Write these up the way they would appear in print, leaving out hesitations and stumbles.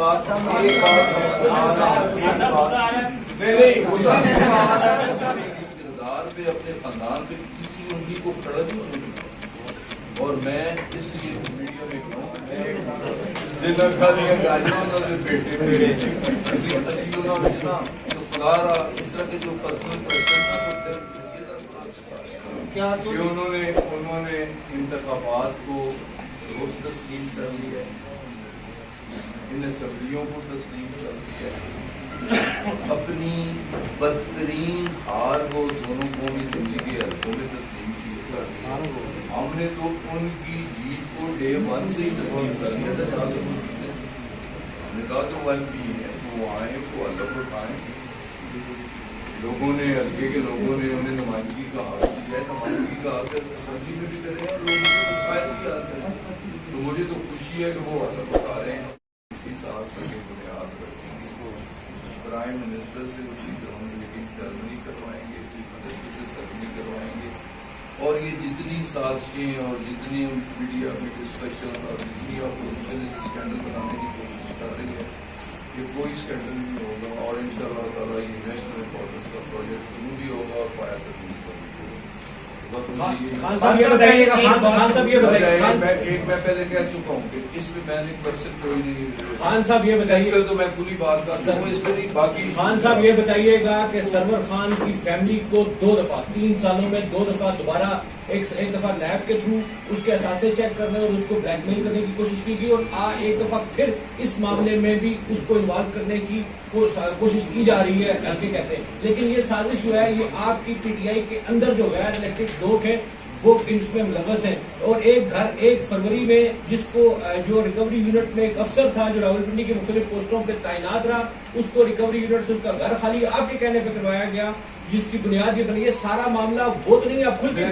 بات نہیں غصہ کردار پہ اپنے خاندان پہ کسی انگلی کو کھڑا نہیں ہونے دیا. اور میں اس لیے ویڈیو میں جنہوں نے گاڑیوں نے بیٹے تو خدا اس طرح کے جو پرسنل انہوں نے انتخابات کو درست تسلیم کر لیا ہے, ان اسمبلیوں کو تسلیم کر لیا ہے, اپنی بدترین ہار کو دونوں قومی اسمبلی کے حلقوں میں تسلیم کی. ہم نے تو ان کی جیت کو ڈے ون سے ہی تسلیم کر لیا تھا. جہاں سے ہم نے کہا تو وہ ایم پی ہے وہ آئیں وہ اللہ کو اٹھائیں. لوگوں نے حلقے کے لوگوں نے انہیں نمائندگی کا حق دیا ہے, نمائندگی کا حق اسمبلی میں بھی کریں اور لوگوں کے مسائل بھی حل کریں. تو مجھے تو خوشی ہے کہ وہ اللہ کو اٹھا رہے ہیں. اسی سال سے بنیاد کرتے ہیں پرائم منسٹر سے اس کی گراؤنڈ میٹنگ سیرمنی کروائیں گے, چیف منسٹر سے سیرمنی کروائیں گے, اور یہ جتنی سازشیں اور جتنی میڈیا میں ڈسکشن اور جتنی اپوزیشن اس اسکینڈل بنانے کی کوشش کر رہی ہے یہ کوئی اسکینڈل نہیں ہوگا. اور ان شاء اللہ تعالیٰ یہ نیشنل امپورٹنس کا پروجیکٹ شروع بھی ہوگا اور پایا تک بھی ہوگا. میں پہلے کہہ چکا ہوں کہ اس میں میں نے کوشچن کوئی نہیں. خان صاحب یہ بتائیے تو میں پوری بات کرتا ہوں اس میں نہیں. باقی خان صاحب یہ بتائیے گا کہ سرور خان کی فیملی کو 2 دفعہ 3 سالوں میں 2 دفعہ دوبارہ ایک دفعہ نیب کے تھرو اس کے اثاثے چیک کرنے اور اس کو بلیک میل کرنے کی کوشش کی گئی, اور ایک دفعہ پھر اس معاملے میں بھی اس کو انوالو کرنے کی کوشش کی جا رہی ہے ہلکے کہتے ہیں. لیکن یہ سازش جو ہے یہ آپ کی پی ٹی آئی کے اندر جو غیر الیکٹڈ لوگ ہیں وہ اس میں ملوث ہیں. اور ایک گھر 1 فروری میں جس کو جو ریکوری یونٹ میں ایک افسر تھا جو راولپنڈی کی مختلف پوسٹوں پہ تعینات رہا, اس کو ریکوری یونٹ سے اس کا گھر خالی آپ کے کہنے پہ کروایا گیا, جس کی بنیاد یہ بنی. یہ سارا معاملہ وہ تو نہیں آپ خود میں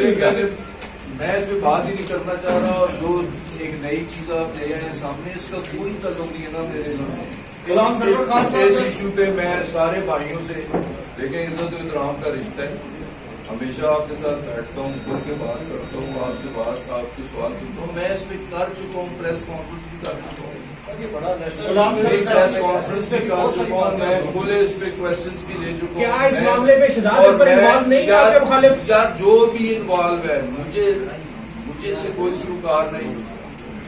اس پہ بات ہی نہیں کرنا چاہ رہا. اور جو ایک نئی چیز آپ لے آئے ہیں سامنے اس کا کوئی تعلق نہیں ہے نا میرے اس ایشو پہ. میں سارے بھائیوں سے دیکھیں عزت و احترام کا رشتہ ہے, ہمیشہ آپ کے ساتھ بیٹھتا ہوں, کھل کے بات کرتا ہوں, آپ سے بات آپ کے سوال سنتا ہوں. میں اس پہ کر چکا ہوں, پریس کانفرنس بھی کر چکا ہوں, پریس کانفرنس بھی کر چکا ہوں, میں کھلے اس پہ کوشچنس بھی لے چکا ہوں. کیا اس معاملے میں شہزاد پر انوالو نہیں ہے آپ کے مخالف؟ یار جو بھی انوالو ہے مجھے سے کوئی سروکار نہیں.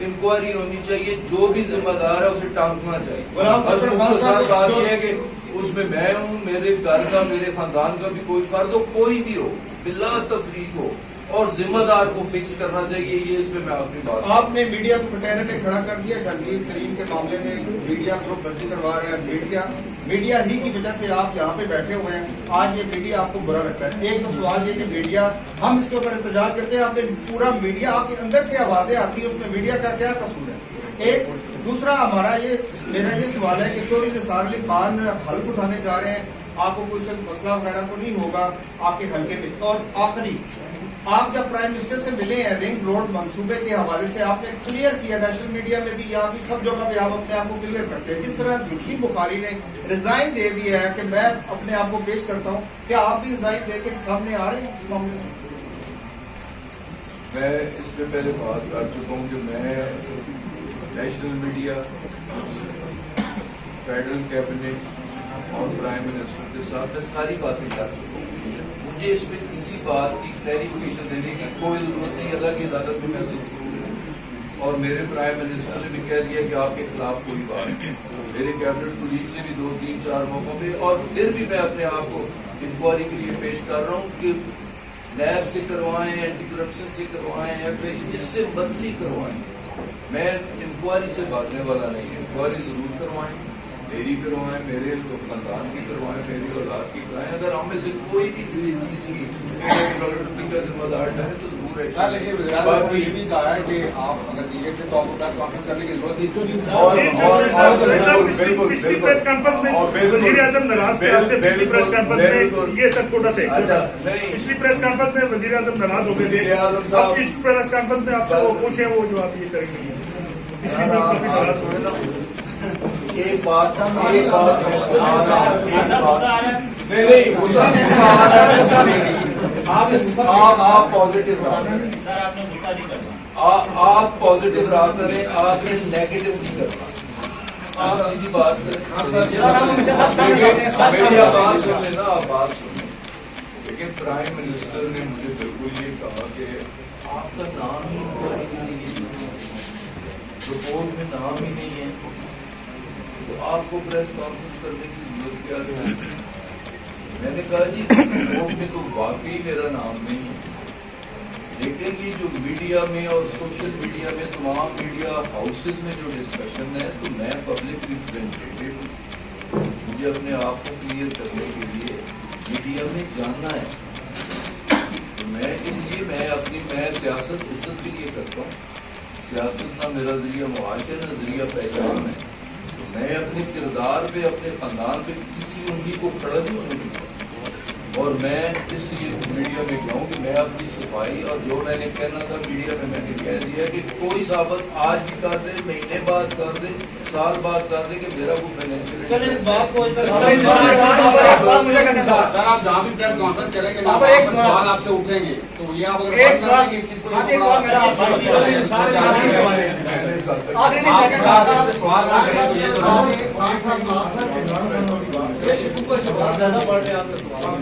انکوائری ہونی چاہیے, جو بھی ذمہ دار ہے اسے ٹانکنا چاہیے. بات یہ ہے کہ اس میں ہوں, میرے گھر کا میرے خاندان کا بھی کوئی فرد ہو, کوئی بھی ہو, بلا تفریق ہو, اور ذمہ دار کو فکس کرنا چاہیے. یہ اس پہ میں اپنی بات آپ نے میڈیا کو پٹیرے میں کھڑا کر دیا. جہانگیر ترین کے معاملے میں میڈیا گروپ درجی کروا رہے ہیں. میڈیا ہی کی وجہ سے آپ یہاں پہ بیٹھے ہوئے ہیں. آج یہ میڈیا آپ کو برا لگتا ہے. ایک تو سوال یہ کہ میڈیا ہم اس کے اوپر احتجاج کرتے ہیں, آپ نے پورا میڈیا آپ کے اندر سے آوازیں آتی ہے, اس میں میڈیا کا کیا قصور ہے؟ ایک دوسرا میرا یہ سوال ہے کہ چودھری نثار علی خان حلف اٹھانے جا رہے ہیں, آپ کو کوئی مسئلہ وغیرہ تو نہیں ہوگا آپ کے حلقے میں؟ اور آخری, آپ جب پرائم منسٹر سے ملے ہیں رنگ روڈ منصوبے کے حوالے سے آپ نے کلیئر کیا, نیشنل میڈیا میں بھی یا سب جگہ پہ آپ اپنے آپ کو کلیئر کرتے ہیں. جس طرح جھوٹی بخاری نے ریزائن دے دیا ہے کہ میں اپنے آپ کو پیش کرتا ہوں, کیا آپ بھی ریزائن دے کے سامنے آ رہے ہیں اس معاملے میں؟ میں اس پہ پہلے بات کر چکا ہوں کہ میں نیشنل میڈیا, فیڈرل کیبنٹ اور پرائم منسٹر کے ساتھ میں ساری باتیں کر چکا ہوں. مجھے اس میں کسی بات کی کلیریفیکیشن دینے کی کوئی ضرورت نہیں. اللہ کی عدالت میں محسوس کروں, اور میرے پرائم منسٹر نے بھی کہہ دیا کہ آپ کے خلاف کوئی بات نہیں. میرے کیبنٹ کولیگ نے بھی 2 3 4 موقعوں پہ, اور پھر بھی میں اپنے آپ کو انکوائری کے لیے پیش کر رہا ہوں کہ نیب سے کروائیں, اینٹی کرپشن سے کروائیں, جس سے مرضی کروائیں. میں انکوائری سے بھاگنے والا نہیں. انکوائری ضرور کروائیں, میری کروائیں, میرے خاندان کی کروائیں, میری اولاد کی کروائیں. اگر ہم میں سے کوئی بھی کسی چیز کی کا ذمہ دار ٹھہرے تو ضرور ہے. لیکن یہ بھی کہا ہے کہ آپ اگر ڈیلیٹ ہے تو آپ کو پریس کانفرنس کرنے کی ضرورت نہیں. پچھلی پریس کانفرنس میں وزیر اعظم ناراض تھے آپ سے. پچھلی پریس کانفرنس میں یہ سب چھوٹا سا پچھلی پریس کانفرنس میں وزیر اعظم ناراض ہو گئے تھے. اب اس پریس کانفرنس میں آپ سے وہ خوش ہیں, وہ جو آپ یہ کریں گے پچھلی بار کافی ناراض ہوئے نا. ایک بات نہیں آپ پازیٹیو رہا کریں, آپ پازیٹیو رہا کریں, آپ نے نیگیٹو نہیں کرنا. آپ سیدھی بات کریں. سر، میری بات سن لینا, آپ بات سنیں. لیکن پرائم منسٹر نے مجھے بالکل یہ کہا کہ آپ کا نام ہی رپورٹ میں نام ہی نہیں ہے, تو آپ کو پریس کانفرنس کرنے کی ضرورت کیا ہے. میں نے کہا جی رپورٹ میں تو واقعی میرا نام نہیں ہے, لیکن یہ جو میڈیا میں اور سوشل میڈیا میں تمام میڈیا ہاؤسز میں جو ڈسکشن ہے, تو میں پبلک ریپرزینٹیٹیو ہوں, مجھے اپنے آپ کو کلیئر کرنے کے لیے میڈیا میں جاننا ہے. تو میں اس لیے میں سیاست عزت کے لیے کرتا ہوں. سیاست نہ میرا ذریعہ معاش ہے نہ ذریعہ پہچان ہے. تو میں اپنے کردار پہ اپنے خاندان پہ کسی انگلی کو کھڑا نہیں ہونے دوں گا. اور میں اس لیے میڈیا میں کہوں کہ میں اپنی صفائی اور جو میں نے کہنا تھا میڈیا میں نے کہہ دیا کہ کوئی ثابت آج بھی کر دے, مہینے بعد کر دے, سال بعد کر دے کہ میرا وہ فائنینشیل. سر اس بات کو سر آپ جہاں بھی پریس کانفرنس کریں گے ایک سوال آپ سے اٹھیں گے, تو یہ آپ اگر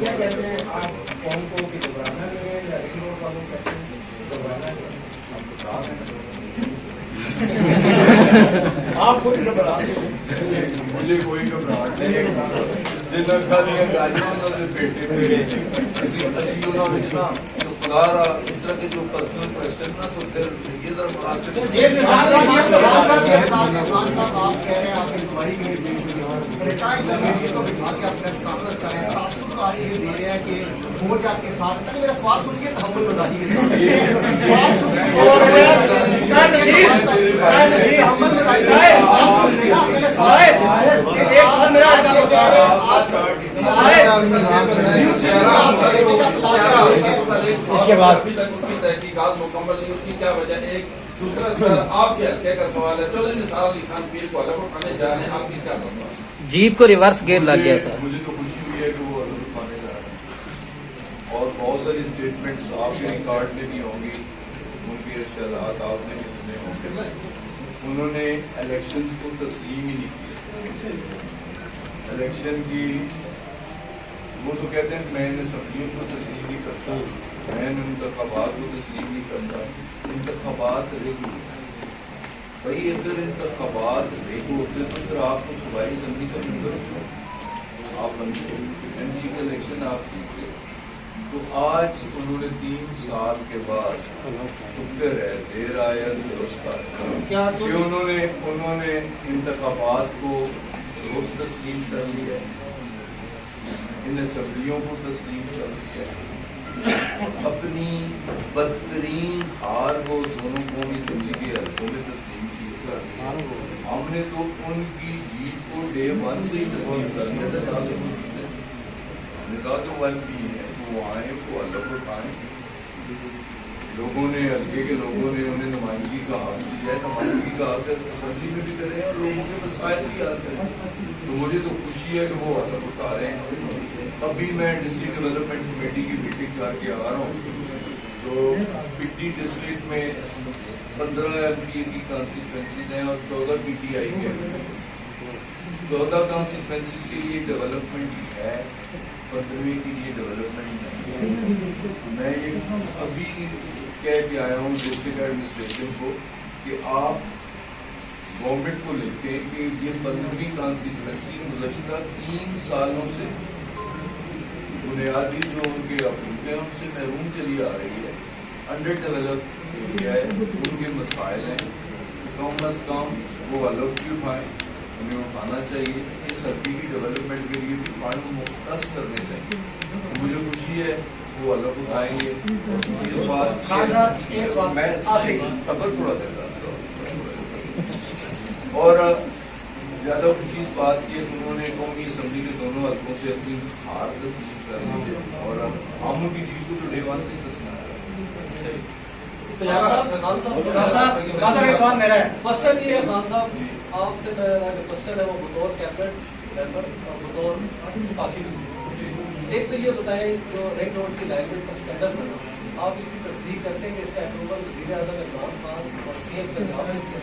کیا کہتے ہیں, آپ قوم کو گھبرانا نہیں ہے یا ایکسپورٹ والوں کہتے ہیں گھبرانا نہیں ہے, آپ خود گھبراتے ہیں. مجھے کوئی گھبراہٹ نہیں ہے. جنہیں کھانے گاڑیاں انہوں نے بیٹے نا تو خدا را اس طرح کے جو پرسنل کوشچن نا, تو پھر یہ ذرا مناسب آپ کہہ رہے ہیں آپ کی گواہی کے لیے کو بٹھا کے اپنے کانفرنس کریں, تعصب کا یہ دے رہے ہیں کہ فوج آپ کے ساتھ. پہلے میرا سوال سنیے تحمل مزاجی کے ساتھ سوال اس کے بعد تحقیقات مکمل نہیں, اس کی کیا وجہ ہے. ایک دوسرا سر آپ کے حلقے کا سوال ہے, چودھری نثار علی خان پیر کو الگ اٹھانے جا رہے ہیں, آپ کی کیا بات؟ جیپ کو ریورس گیئر لگ گیا سر. مجھے تو خوشی ہوئی ہے کہ وہ الگ اٹھانے جا رہے ہیں, اور بہت ساری اسٹیٹمنٹس آپ کے ریکارڈ میں بھی ہوں گی, ان کے ارشادات آپ نے بھی سنے ہوں گے. انہوں نے الیکشن کو تسلیم ہی نہیں کیا. الیکشن کی وہ تو کہتے ہیں میں نے اسمبلیوں کو تسلیم نہیں کرتا, میں نے انتخابات کو تسلیم نہیں کرتا. انتخابات ریگ ہوتے بھائی, اگر انتخابات ریگ ہوتے تو پھر آپ کو صوبائی اسمبلی کا ممبر آپ بنتے, ایم پی کا الیکشن آپ جیتے. تو آج انہوں نے 3 سال کے بعد شکر ہے دیر آیا درست آیا کہ انہوں نے انتخابات کو درست تسلیم کر لیا, ان اسمبلیوں کو تسلیم کر لیا. اپنی بدترین ہار کو دونوں قومی اسمبلی کے حلقوں میں تسلیم کیا. ہم نے تو ان کی جیت کو ڈے 1 سے ہی تسلیم کر لیا تھا. جہاں سے ہم نے کہا تو وہ ایم پی ہے, وہ آئیں تو الگ اٹھائیں. لوگوں نے حلقے کے لوگوں نے انہیں نمائندگی کا حق دیا ہے, نمائندگی کا حق اسمبلی میں بھی کریں اور لوگوں کے مسائل بھی حل کریں. تو مجھے تو خوشی ہے کہ وہ الگ اٹھا رہے ہیں. ابھی میں ڈسٹرکٹ ڈیولپمنٹ کمیٹی کی میٹنگ کر کے آ رہا ہوں, تو پٹی ڈسٹرکٹ میں 15 ایم پی کی کانسٹیچوئنسیز ہیں اور 14 پی ٹی آئی کے. 14 کانسٹیچوئنسیز کے لیے ڈیولپمنٹ ہے, 15ویں کے لیے ڈیولپمنٹ نہیں. میں یہ ابھی کہہ کے آیا ہوں ڈسٹرکٹ ایڈمنسٹریشن کو کہ آپ گورنمنٹ کو لکھیں کہ یہ 15ویں کانسٹیچوئنسی گزشتہ 3 سالوں سے بنیادی جو ان کے اپروٹ ہیں ان سے محروم چلی آ رہی ہے. انڈر ڈیولپ ایریا ہے, ان کے مسائل ہیں, کم از کم وہ الگ بھی اٹھائیں, انہیں اٹھانا چاہیے. اس حلقے کی ڈیولپمنٹ کے لیے بھی فنڈ مختص کرنے چاہیے. مجھے خوشی ہے وہ الگ اٹھائیں گے. اس بات میں صبر تھوڑا دیتا اور زیادہ خوشی اس بات کی ہے کہ انہوں نے قومی اسمبلی کے دونوں حلقوں سے اپنی ہار تسلیم کر لی ہے اور ہم ان کی جیت کو جو ڈے 1 سے تسلیم کر رہے ہیں. سوال میرا ہے, کوشچن یہ ہے خان صاحب آپ سے, میرا کوشچن ہے وہ بطور کیبنٹ ممبر اور بطور باقی. ایک تو یہ بتائیں جو رنگ روڈ کی لائبریری کا اسکینڈل بنا, آپ اس کی تصدیق کرتے ہیں کہ اس کا اپروول وزیر اعظم عمران خان اور سی ایم پنجاب نے کیا؟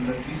29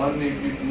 182